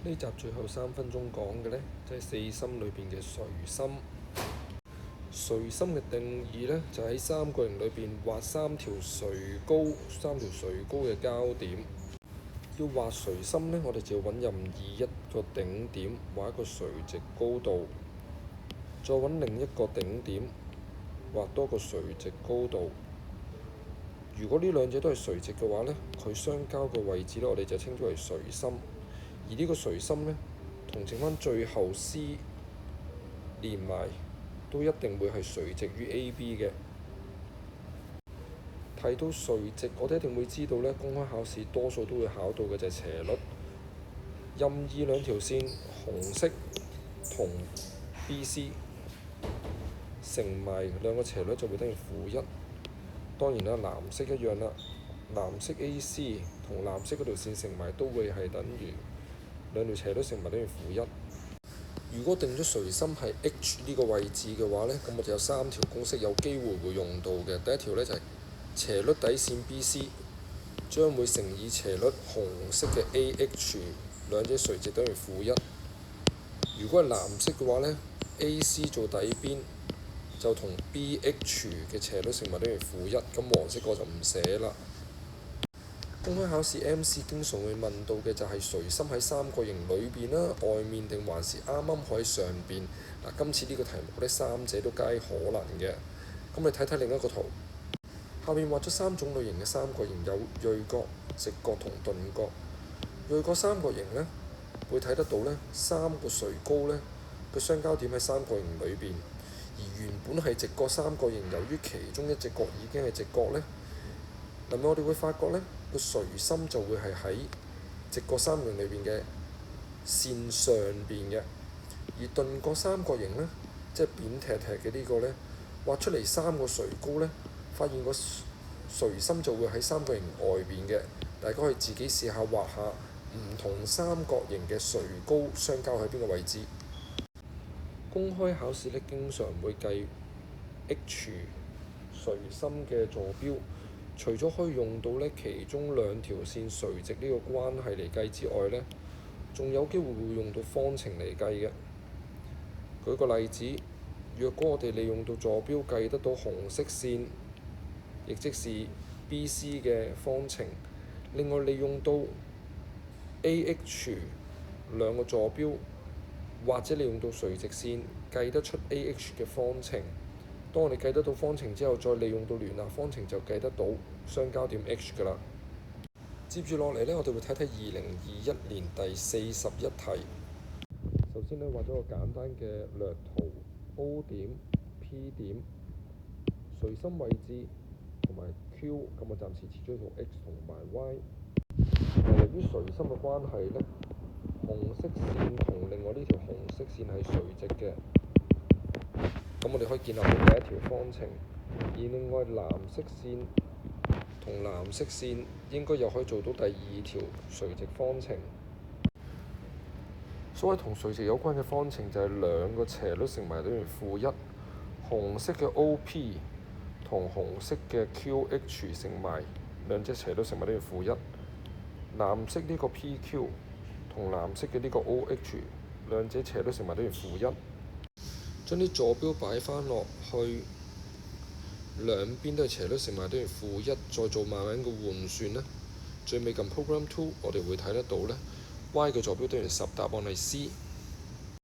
呢集最後3分鐘講嘅呢，就係四心裏邊嘅隨心。隨心嘅定義呢，就喺三角形裏邊畫三條垂高嘅交點。要畫隨心呢，我哋就要揾任意一個頂點，畫一個垂直高度，再揾另一個頂點，畫多個垂直高度。如果呢兩者都係垂直嘅話呢，佢相交嘅位置呢，我哋就稱之為隨心。而呢個隨心呢，同剩翻最後 C 連埋，都一定會係垂直於 AB 嘅。提到垂直，我哋一定會知道呢，公開考試多數都會考到嘅就係斜率。任意兩條線，紅色同 BC 乘埋兩個斜率就會等於負1。當然啦，藍色一樣啦，藍色 AC 同藍色嗰條線乘埋都會係等於兩條斜率乘埋等於負1。如果定咗隨心係 H 呢個位置嘅話呢，咁我就有3條公式有機會會用到嘅。第一條呢，就係斜率底線 BC 將會乘以斜率紅色嘅 AH， 兩者垂直等於負1。如果係藍色嘅話呢， AC 做底邊就同 BH 嘅斜率乘埋等於負1，咁黃色我就唔寫啦。公開考試 MC 經常會問到嘅就係隨心喺三角形裏邊啦、外面定還是啱啱好喺上邊。嗱，今次呢個題目呢，三者都皆可能嘅。咁你睇睇另一個圖，下面畫咗3種類型嘅三角形，有銳角、直角同鈍角。銳角三角形呢，會睇得到呢3個垂高呢嘅相交點喺三角形裏邊，而原本係直角三角形，由於其中一隻角已經係直角呢，咁我哋會發覺呢個隨心就會係喺直角三角形裏邊嘅線上邊嘅，而鈍角三角形呢，即係扁踢踢嘅呢個呢，畫出嚟3個垂高呢，發現個隨心就會喺三角形外邊嘅。大家可以自己試下畫下唔同三角形嘅垂高相交喺邊個位置。公開考試呢，經常會計 H 隨心嘅坐標，除咗可以用到呢其中2條線垂直呢個關係嚟計之外呢，仲有機會會用到方程嚟計嘅。舉個例子，若果我哋利用到坐標計得到紅色線，亦即是 BC 嘅方程，另外利用到 AH 兩個坐標，或者利用到垂直線計得出 AH 嘅方程。當我哋計得到方程之後，再利用到聯立方程就計得到相交點 H 㗎啦。接住落嚟呢，我哋會睇睇2021年第41題。首先呢，畫咗個簡單嘅略圖 O 點、P 點、隨心位置同埋 Q， 咁我暫時切咗圖 X 同埋 Y。由於隨心嘅關係呢，紅色線同另外呢條紅色線係垂直嘅，咁我哋可以建立到第一條方程。而另外藍色線同藍色線應該又可以做到第2條垂直方程。所謂同垂直有關嘅方程就係2個斜率乘埋等於負1，紅色嘅 OP 同紅色嘅 QH 乘埋兩隻斜率乘埋等於負1，藍色呢個 PQ 同藍色嘅呢個 OH 兩者斜率乘埋等於負1。將啲坐標擺翻落去，兩邊都係斜率乘埋等於負1，再做慢慢嘅換算呢，最尾撳 Program 2，我哋會睇得到呢 y 嘅坐標等於10，答案係 C。